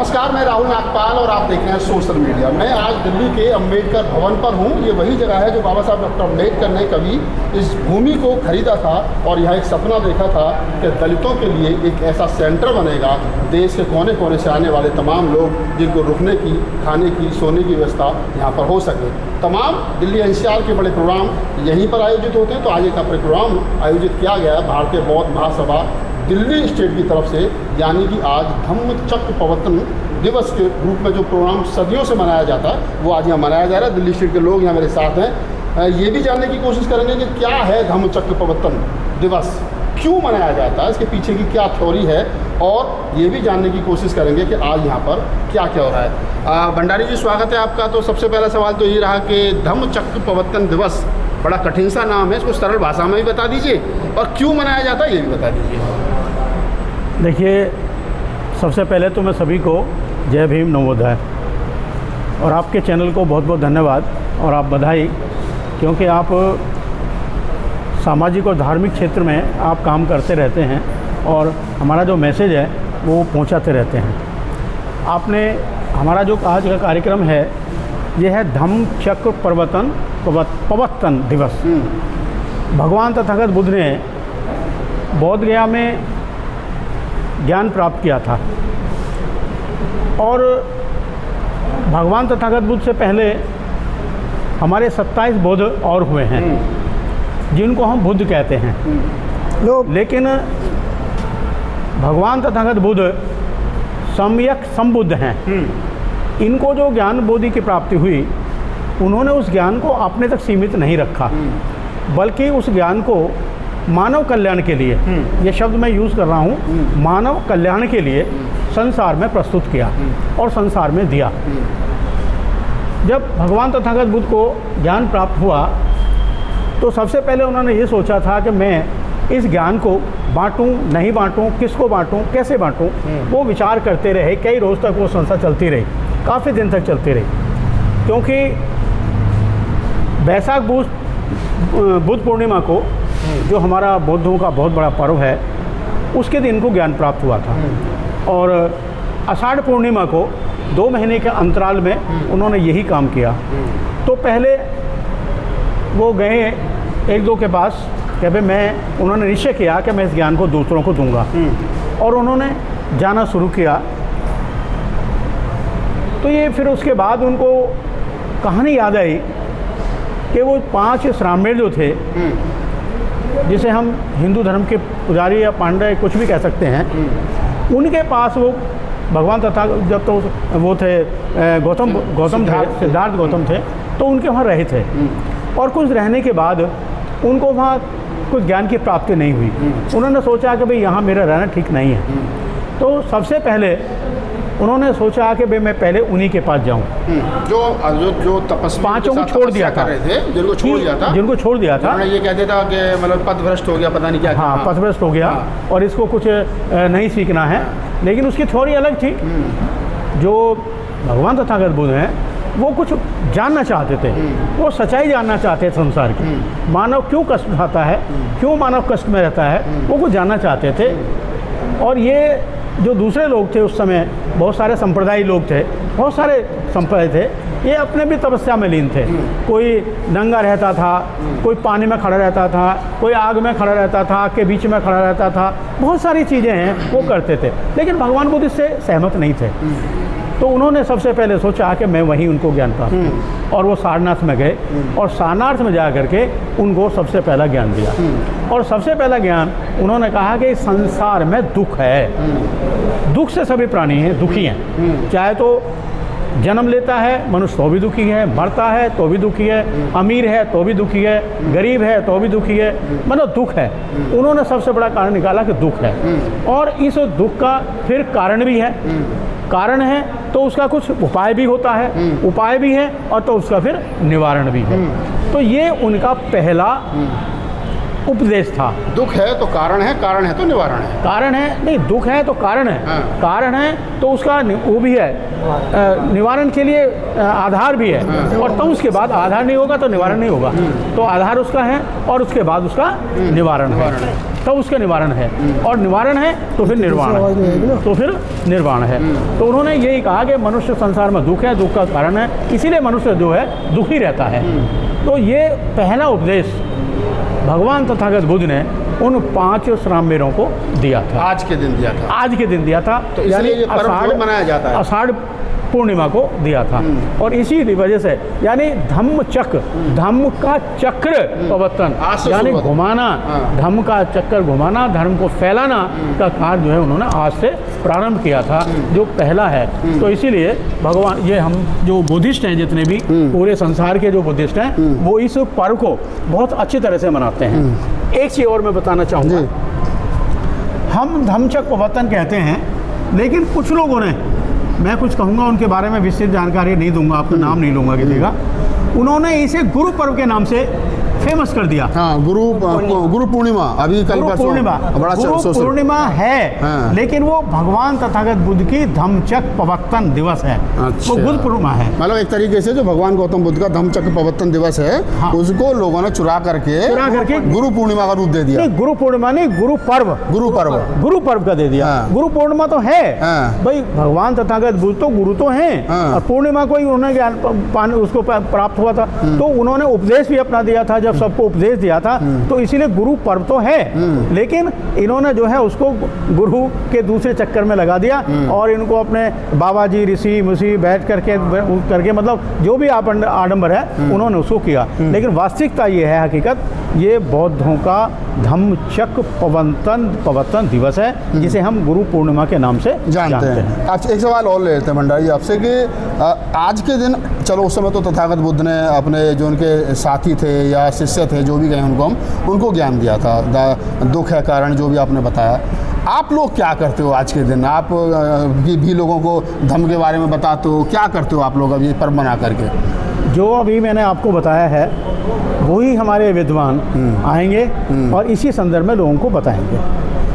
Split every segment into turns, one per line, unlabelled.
नमस्कार, मैं राहुल नागपाल और आप देख रहे हैं सोशल मीडिया। मैं आज दिल्ली के अंबेडकर भवन पर हूँ। ये वही जगह है जो बाबा साहब डॉक्टर अम्बेडकर ने कभी इस भूमि को खरीदा था और यहाँ एक सपना देखा था कि दलितों के लिए एक ऐसा सेंटर बनेगा, देश के कोने कोने से आने वाले तमाम लोग जिनको रुकने की, खाने की, सोने की व्यवस्था यहाँ पर हो सके। तमाम दिल्ली एनसीआर के बड़े प्रोग्राम यहीं पर आयोजित होते हैं, तो आज एक प्रोग्राम आयोजित किया गया है भारतीय बौद्ध महासभा दिल्ली स्टेट की तरफ से, यानी कि आज धम्मचक्र प्रवर्तन दिवस के रूप में जो प्रोग्राम सदियों से मनाया जाता है वो आज यहाँ मनाया जा रहा है। दिल्ली स्टेट के लोग यहाँ मेरे साथ हैं। ये भी जानने की कोशिश करेंगे कि क्या है धम्मचक्र प्रवर्तन दिवस, क्यों मनाया जाता है, इसके पीछे की क्या थ्योरी है, और ये भी जानने की कोशिश करेंगे कि आज यहाँ पर क्या क्या हो रहा है। भंडारी जी, स्वागत है आपका। तो सबसे पहला सवाल तो ये रहा कि धम्मचक्र प्रवर्तन दिवस बड़ा कठिन सा नाम है, इसको सरल भाषा में भी बता दीजिए और क्यों मनाया जाता है ये भी बता दीजिए।
देखिए, सबसे पहले तो मैं सभी को जय भीम नवोदय और आपके चैनल को बहुत बहुत धन्यवाद और आप बधाई, क्योंकि आप सामाजिक और धार्मिक क्षेत्र में आप काम करते रहते हैं और हमारा जो मैसेज है वो पहुंचाते रहते हैं। आपने हमारा जो आज का कार्यक्रम है ये है धम्मचक्र प्रवर्तन दिवस। भगवान तथागत बुद्ध ने बोध गया में ज्ञान प्राप्त किया था और भगवान तथागत बुद्ध से पहले हमारे 27 बुद्ध और हुए हैं जिनको हम बुद्ध कहते हैं। लेकिन भगवान तथागत बुद्ध सम्यक संबुद्ध हैं। इनको जो ज्ञान बोधि की प्राप्ति हुई, उन्होंने उस ज्ञान को अपने तक सीमित नहीं रखा, बल्कि उस ज्ञान को मानव कल्याण के लिए, ये शब्द मैं यूज़ कर रहा हूँ, मानव कल्याण के लिए संसार में प्रस्तुत किया और संसार में दिया। जब भगवान तथागत बुद्ध को ज्ञान प्राप्त हुआ तो सबसे पहले उन्होंने ये सोचा था कि मैं इस ज्ञान को बांटूं, नहीं बांटूं, किसको बांटूं, कैसे बांटूं। वो विचार करते रहे। कई रोज़ तक वो संस्था चलती रही, काफ़ी दिन तक चलती रही, क्योंकि वैशाख बुद्ध पूर्णिमा को, जो हमारा बौद्धों का बहुत बड़ा पर्व है, उसके दिन को ज्ञान प्राप्त हुआ था। और आषाढ़ पूर्णिमा को 2 महीने के अंतराल में उन्होंने यही काम किया। तो पहले वो गए एक दो के पास कि भाई उन्होंने निश्चय किया कि मैं इस ज्ञान को दूसरों को दूंगा, और उन्होंने जाना शुरू किया। तो ये फिर उसके बाद उनको कहानी याद आई कि वो 5 श्रामेण जो थे, जिसे हम हिंदू धर्म के पुजारी या पांडे कुछ भी कह सकते हैं, उनके पास वो भगवान तथा जब तो वो थे गौतम थे, सिद्धार्थ गौतम थे, तो उनके वहाँ रहे थे। और कुछ रहने के बाद उनको वहाँ कुछ ज्ञान की प्राप्ति नहीं हुई। उन्होंने सोचा कि भाई यहाँ मेरा रहना ठीक नहीं है। तो सबसे पहले उन्होंने सोचा कि भाई मैं पहले उन्हीं के पास जाऊँ
जो तपस्वी,
5 को छोड़ दिया था,
जिनको छोड़ दिया था।
ये
कहते था कि मतलब पथभ्रष्ट हो गया, पता नहीं क्या।
हाँ, पथभ्रष्ट हो गया और इसको कुछ नहीं सीखना है। लेकिन उसकी थ्योरी अलग थी। जो भगवान तथागत बुद्ध हैं वो कुछ जानना चाहते थे, वो सच्चाई जानना चाहते थे संसार की। मानव क्यों कष्ट उठाता है, क्यों मानव कष्ट में रहता है, वो कुछ जानना चाहते थे। और ये जो दूसरे लोग थे उस समय, बहुत सारे संप्रदायी लोग थे, बहुत सारे संप्रदाय थे, ये अपने भी तपस्या में लीन थे। कोई नंगा रहता था, कोई पानी में खड़ा रहता था, कोई आग में खड़ा रहता था, आग के बीच में खड़ा रहता था, बहुत सारी चीज़ें हैं वो करते थे। लेकिन भगवान बुद्ध इससे सहमत नहीं थे। तो उन्होंने सबसे पहले सोचा कि मैं वहीं उनको ज्ञान प्राप्त, और वो सारनाथ में गए और सारनाथ में जा करके उनको सबसे पहला ज्ञान दिया। और सबसे पहला ज्ञान उन्होंने कहा कि संसार में दुख है, दुख से सभी प्राणी हैं, दुखी हैं। चाहे तो जन्म लेता है मनुष्य तो भी दुखी है, मरता है तो भी दुखी है, अमीर है तो भी दुखी है, गरीब है तो भी दुखी है, मतलब दुख है। उन्होंने सबसे बड़ा कारण निकाला कि दुख है, और इस दुख का फिर कारण भी है। कारण है तो उसका कुछ उपाय भी होता है, उपाय भी है और तो उसका फिर निवारण भी है। तो ये उनका पहला उपदेश था।
दुख है तो कारण है तो निवारण है।
कारण है नहीं, दुख है तो कारण है,
हाँ।
कारण है तो उसका वो भी है, निवारण के लिए आधार भी है, और तब उसके बाद आधार नहीं होगा तो निवारण नहीं होगा। तो आधार उसका है और उसके बाद उसका निवारण है, तब उसका निवारण है, और निवारण है तो फिर निर्वाण है, तो फिर निर्वाण है। तो उन्होंने यही कहा कि मनुष्य संसार में दुख है, दुख का कारण है, इसीलिए मनुष्य जो है दुखी रहता है। तो ये पहला उपदेश भगवान तथागत बुद्ध ने उन 5 श्रामवीरों को दिया था।
आज के दिन दिया था।
आज के दिन दिया था,
तो इसलिए ये पर्व क्यों मनाया जाता है?
आषाढ़ पूर्णिमा को दिया था। और इसी वजह से यानी धम्म चक्र, धम्म का चक्र प्रवर्तन, यानी घुमाना, धम्म का चक्कर घुमाना, धर्म को फैलाना का कार्य जो है उन्होंने आज से प्रारंभ किया था, जो पहला है। तो इसीलिए भगवान, ये हम जो बुद्धिस्ट हैं जितने भी पूरे संसार के जो बुद्धिस्ट हैं, वो इस पर्व को बहुत अच्छी तरह से मनाते हैं। एक चीज़ और मैं बताना चाहूँगा, हम धम्मचक्र प्रवर्तन कहते हैं, लेकिन कुछ लोगों ने, मैं कुछ कहूँगा उनके बारे में विस्तृत जानकारी नहीं दूंगा, आपका नाम नहीं लूँगा किसी का, उन्होंने इसे गुरु पर्व के नाम से फेमस कर दिया।
हाँ, गुरु पूर्णिमा, अभी कल
गुरु पूर्णिमा, गुरु पूर्णिमा है,
हाँ।
लेकिन वो भगवान तथागत बुद्ध की धम्मचक्र प्रवर्तन दिवस है।
अच्छा।
वो बुद्ध पूर्णिमा है,
मतलब एक तरीके से जो भगवान गौतम बुद्ध का धम्मचक्र प्रवर्तन दिवस है,
हाँ।
उसको लोगों ने चुरा करके गुरु पूर्णिमा का रूप दे दिया।
नहीं, गुरु पूर्णिमा नहीं, गुरु पर्व,
गुरु पर्व
का दे दिया।
हाँ।
गुरु पूर्णिमा तो है,
हाँ।
भाई भगवान तथागत बुद्ध तो गुरु तो हैं,
हाँ।
और पूर्णिमा को ही उन्होंने ज्ञान उसको प्राप्त हुआ था, तो उन्होंने उपदेश भी अपना दिया था, जब सबको उपदेश दिया था, तो इसीलिए गुरु पर्व तो है, लेकिन इन्होंने जो है उसको गुरु के दूसरे चक्कर में लगा दिया, और इनको अपने बाबा जी ऋषि मुषि बैठ करके मतलब जो भी आडंबर है उन्होंने उसको किया। लेकिन वास्तविकता ये है, हकीकत ये बौद्धों का धम्मचक्र प्रवर्तन दिवस है, जिसे हम गुरु पूर्णिमा के नाम से जानते हैं।
अच्छा, एक सवाल और ले लेते हैं भंडारी जी आपसे कि आज के दिन, चलो उस समय तो तथागत बुद्ध ने अपने जो उनके साथी थे या शिष्य थे, जो भी गए उनको ज्ञान दिया था, दुख है कारण, जो भी आपने बताया। आप लोग क्या करते हो आज के दिन? आप भी लोगों को धम्म के बारे में बताते हो, क्या करते हो आप लोग अभी पर्व मना करके?
जो अभी मैंने आपको बताया है वही हमारे विद्वान आएंगे और इसी संदर्भ में लोगों को बताएंगे,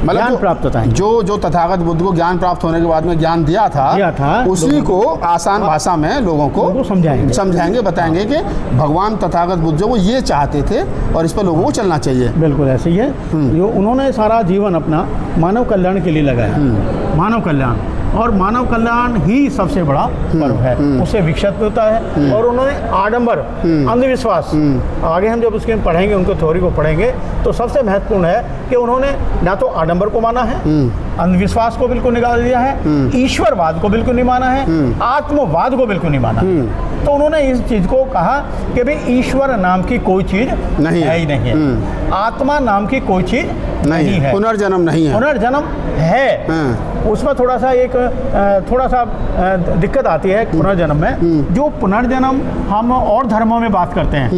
ज्ञान प्राप्त होता है।
जो तथागत बुद्ध को ज्ञान प्राप्त होने के बाद में ज्ञान दिया था उसी को आसान भाषा में लोगों को समझाएंगे, बताएंगे कि भगवान तथागत बुद्ध जो वो ये चाहते थे और इस पर लोगों को चलना चाहिए।
बिल्कुल ऐसे ही है। जो उन्होंने सारा जीवन अपना मानव कल्याण के लिए लगाया, मानव कल्याण, और मानव कल्याण ही सबसे बड़ा पर्व है, उससे विकसित होता है। और उन्होंने आडंबर, अंधविश्वास, आगे हम जब उसके पढ़ेंगे, उनको थ्योरी को पढ़ेंगे, तो सबसे महत्वपूर्ण है कि उन्होंने ना तो आडंबर को माना है, अंधविश्वास को बिल्कुल निकाल दिया है, ईश्वरवाद को बिल्कुल नहीं माना है, आत्मवाद को बिल्कुल नहीं माना। तो उन्होंने इस चीज़ को कहा कि भाई ईश्वर नाम की कोई चीज़ नहीं है ही नहीं है, आत्मा नाम की कोई चीज़ नहीं है,
पुनर्जन्म नहीं है,
पुनर्जन्म है। उसमें थोड़ा सा दिक्कत आती है पुनर्जन्म में। जो पुनर्जन्म हम और धर्मों में बात करते हैं,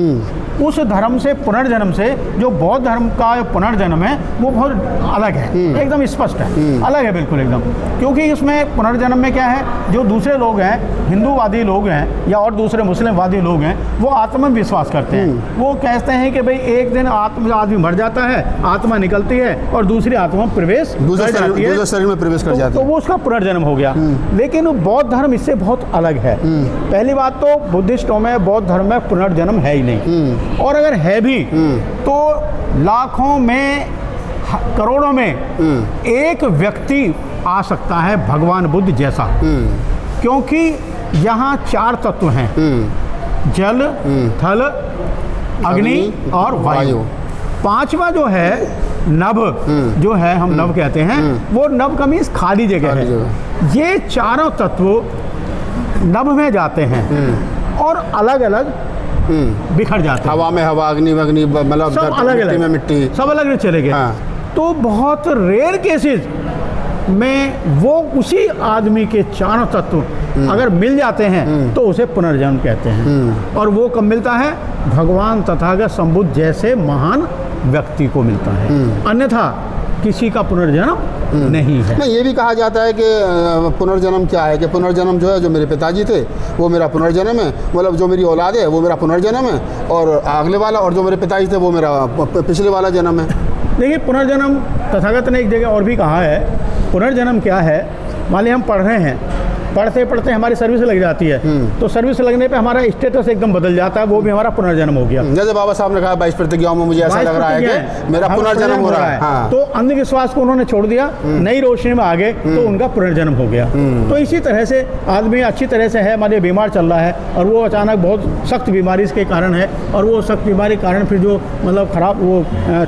उस धर्म से, पुनर्जन्म से, जो बौद्ध धर्म का पुनर्जन्म है वो बहुत अलग है, एकदम स्पष्ट है, अलग है बिल्कुल एकदम। क्योंकि इसमें पुनर्जन्म में क्या है, जो दूसरे लोग हैं, हिंदूवादी लोग हैं या और दूसरे मुस्लिमवादी लोग हैं, वो आत्मा में विश्वास करते हैं। वो कहते हैं कि भाई एक दिन आदमी मर जाता है, आत्मा निकलती है और दूसरी आत्मा प्रवेश
दूसरे शरीर में प्रवेश कर जाती है,
तो वो उसका पुनर्जन्म हो गया। लेकिन बौद्ध धर्म इससे बहुत अलग है। पहली बात तो बुद्धिस्टों में, बौद्ध धर्म में पुनर्जन्म है ही नहीं, और अगर है भी तो लाखों में, करोड़ों में एक व्यक्ति आ सकता है भगवान बुद्ध जैसा। क्योंकि यहाँ 4 तत्व हैं, जल, थल, अग्नि और वायु। 5वां जो है नभ, जो है हम नभ कहते हैं, वो नभ का मीन्स खाली जगह है। ये चारों तत्व नभ में जाते हैं और अलग अलग बिखर जाते हैं।
हवा में हवा, अग्नि मतलब
सब अलग अलग में मिट्टी, सब अलग अलग चले गए। हाँ। तो बहुत रेयर केसेस में वो उसी आदमी के चारों तत्व अगर मिल जाते हैं तो उसे पुनर्जन्म कहते हैं। और वो कब मिलता है? भगवान तथागत संबुद्ध जैसे महान व्यक्ति को मिलता है। अन्यथा किसी का पुनर्जन्म नहीं है।
नहीं, ये भी कहा जाता है कि पुनर्जन्म क्या है, कि पुनर्जन्म जो है, जो मेरे पिताजी थे वो मेरा पुनर्जन्म है, मतलब जो मेरी औलाद है वो मेरा पुनर्जन्म है, और अगले वाला, और जो मेरे पिताजी थे वो मेरा पिछले वाला जन्म है।
देखिए, पुनर्जन्म तथागत ने एक जगह और भी कहा है। पुनर्जन्म क्या है, मान लीजिए हम पढ़ रहे हैं, पढ़ते पढ़ते हमारी सर्विस लग जाती है, तो सर्विस लगने पे हमारा स्टेटस एकदम बदल जाता है, वो भी हमारा पुनर्जन्म हो गया।
जैसे बाबा साहब ने कहा 22 प्रतिज्ञाओं में मुझे ऐसा लग रहा है कि मेरा पुनर्जन्म हो रहा है। हाँ।
तो अंधविश्वास को उन्होंने छोड़ दिया, नई रोशनी में आ गए, तो उनका पुनर्जन्म हो गया। तो इसी तरह से आदमी अच्छी तरह से है, मान बीमार चल रहा है और वो अचानक बहुत सख्त बीमारी इसके कारण है, और वो सख्त बीमारी के कारण फिर जो मतलब खराब वो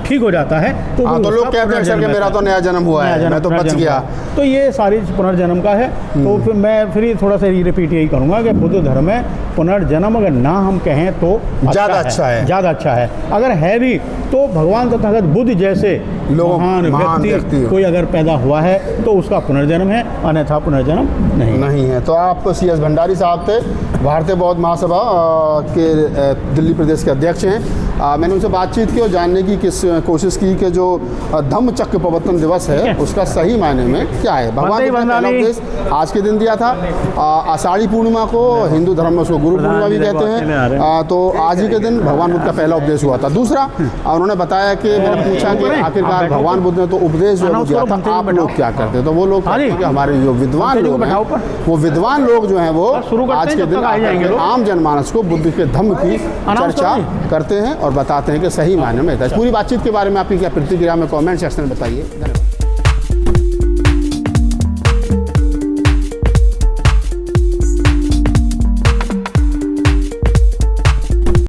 ठीक हो जाता है,
तो लोग कहते हैं सर कि मेरा तो नया जन्म हुआ है, मैं तो बच गया।
तो ये सारी पुनर्जन्म का है। तो फिर मैं फिर थोड़ा सा रिपीट यही करूँगा कि बुद्ध धर्म में पुनर्जन्म अगर ना हम कहें तो
ज़्यादा अच्छा है,
ज़्यादा अच्छा है। अगर है भी तो भगवान तथागत बुद्ध जैसे महान व्यक्ति कोई अगर पैदा हुआ है तो उसका पुनर्जन्म है, अन्यथा पुनर्जन्म नहीं
है। तो आप CS भंडारी साहब थे, भारतीय बौद्ध महासभा के दिल्ली प्रदेश के अध्यक्ष हैं। मैंने उनसे बातचीत की और जानने की कोशिश की कि जो धम्म चक्र प्रवर्तन दिवस है उसका सही मायने में क्या है। भगवान ने पहला उपदेश आज के दिन दिया था। आषाढ़ी पूर्णिमा को हिंदू धर्म में उसको गुरु पूर्णिमा भी कहते हैं। तो आज ही के दिन भगवान बुद्ध का पहला उपदेश हुआ था। दूसरा, उन्होंने बताया कि मैंने पूछा कि आखिरकार भगवान बुद्ध ने तो उपदेश जो दिया था, आप लोग क्या करते? तो वो लोग हमारे जो विद्वान लोग हैं, वो विद्वान लोग जो हैं वो आज के दिन आम जनमानस को बुद्ध के धम्म की चर्चा करते हैं और बताते हैं कि सही मायने में। पूरी बातचीत के बारे में आपकी क्या प्रतिक्रिया में कमेंट सेक्शन में बताइए।